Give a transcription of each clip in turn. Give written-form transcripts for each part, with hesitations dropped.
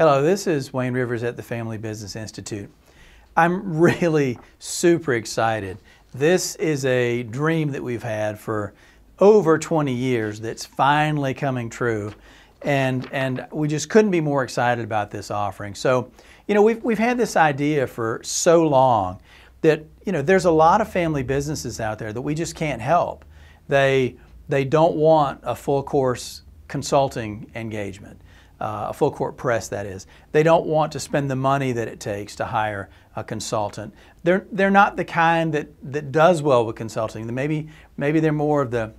Hello, this is Wayne Rivers at the Family Business Institute. I'm really super excited. This is a dream that we've had for over 20 years that's finally coming true. And we just couldn't be more excited about this offering. So, you know, we've had this idea for so long that, you know, there's a lot of family businesses out there that we just can't help. They don't want a full course consulting engagement. A full court press, that is. They don't want to spend the money that it takes to hire a consultant. They're not the kind that does well with consulting. Maybe they're more of the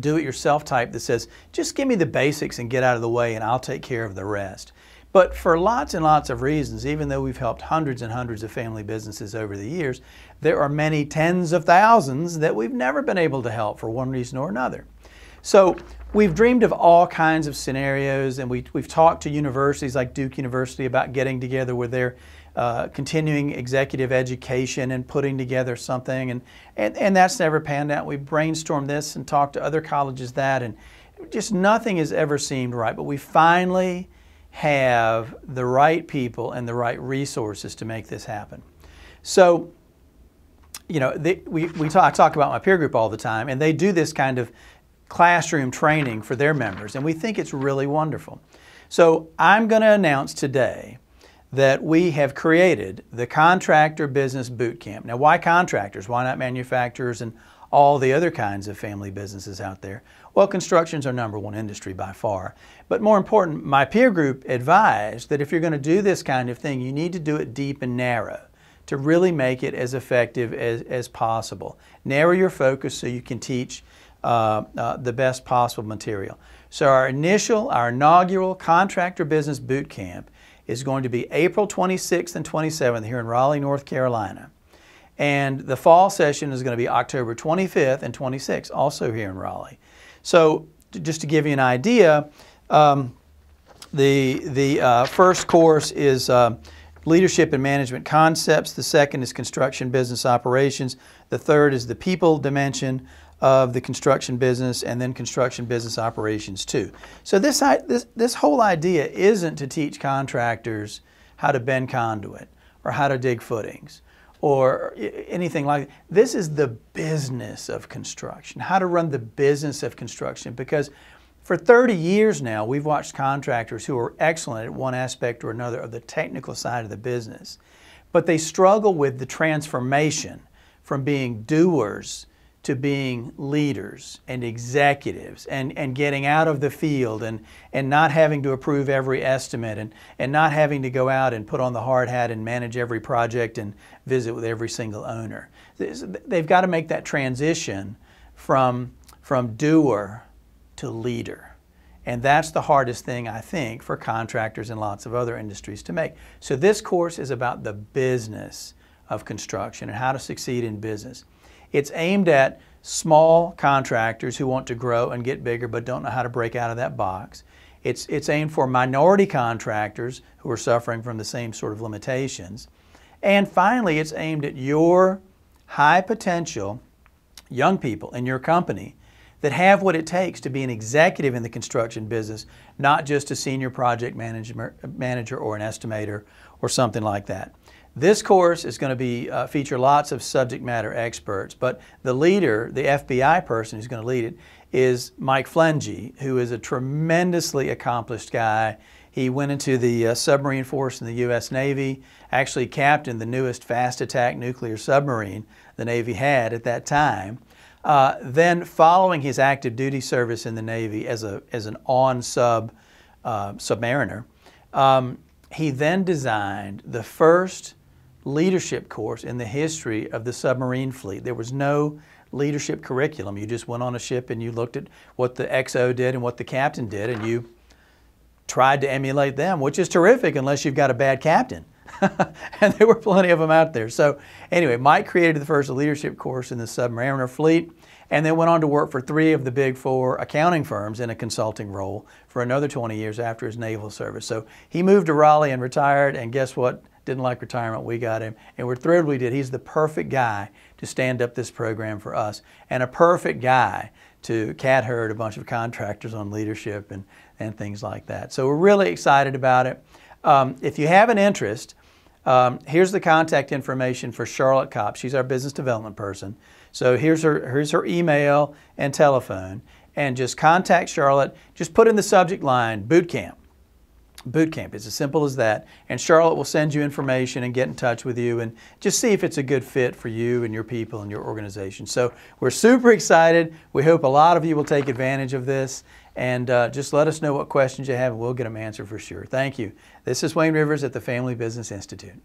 do-it-yourself type that says, just give me the basics and get out of the way and I'll take care of the rest. But for lots and lots of reasons, even though we've helped hundreds and hundreds of family businesses over the years, there are many tens of thousands that we've never been able to help for one reason or another. So we've dreamed of all kinds of scenarios, and we've talked to universities like Duke University about getting together with their continuing executive education and putting together something, and that's never panned out. We've brainstormed this and talked to other colleges and just nothing has ever seemed right, but we finally have the right people and the right resources to make this happen. So, you know, I talk about my peer group all the time, and they do this kind of classroom training for their members, and we think it's really wonderful. So I'm going to announce today that we have created the Contractor Business Boot Camp. Now, why contractors? Why not manufacturers and all the other kinds of family businesses out there? Well, construction's our #1 industry by far. But more important, my peer group advised that if you're going to do this kind of thing, you need to do it deep and narrow to really make it as effective as possible. Narrow your focus so you can teach the best possible material. So our inaugural Contractor Business Boot Camp is going to be April 26th and 27th here in Raleigh, North Carolina. And the fall session is going to be October 25th and 26th, also here in Raleigh. So just to give you an idea, the first course is Leadership and Management Concepts. The second is Construction Business Operations. The third is the People Dimension of the construction business, and then Construction Business Operations too. So this whole idea isn't to teach contractors how to bend conduit or how to dig footings or anything like that. This is the business of construction, how to run the business of construction, because for 30 years now we've watched contractors who are excellent at one aspect or another of the technical side of the business, but they struggle with the transformation from being doers to being leaders and executives and getting out of the field and not having to approve every estimate and not having to go out and put on the hard hat and manage every project and visit with every single owner. They've got to make that transition from doer to leader. And that's the hardest thing, I think, for contractors and lots of other industries to make. So this course is about the business of construction and how to succeed in business. It's aimed at small contractors who want to grow and get bigger but don't know how to break out of that box. It's aimed for minority contractors who are suffering from the same sort of limitations. And finally, it's aimed at your high potential young people in your company that have what it takes to be an executive in the construction business, not just a senior project manager or an estimator or something like that. This course is going to feature lots of subject matter experts, but the leader, the FBI person who's going to lead it, is Mike Flenge, who is a tremendously accomplished guy. He went into the submarine force in the U.S. Navy, actually captained the newest fast attack nuclear submarine the Navy had at that time. Then following his active duty service in the Navy as an on-sub submariner, he then designed the first leadership course in the history of the submarine fleet. There was no leadership curriculum. You just went on a ship and you looked at what the XO did and what the captain did, and you tried to emulate them, which is terrific unless you've got a bad captain. And there were plenty of them out there. So anyway, Mike created the first leadership course in the submariner fleet, and then went on to work for 3 of the big 4 accounting firms in a consulting role for another 20 years after his naval service. So he moved to Raleigh and retired, and guess what? Didn't like retirement. We got him, and we're thrilled we did. He's the perfect guy to stand up this program for us, and a perfect guy to cat herd a bunch of contractors on leadership and things like that. So we're really excited about it. If you have an interest, here's the contact information for Charlotte Kopp. She's our business development person. So here's her email and telephone. And just contact Charlotte. Just put in the subject line, boot camp. Boot camp. It's as simple as that. And Charlotte will send you information and get in touch with you and just see if it's a good fit for you and your people and your organization. So we're super excited. We hope a lot of you will take advantage of this. And just let us know what questions you have and we'll get them answered for sure. Thank you. This is Wayne Rivers at the Family Business Institute.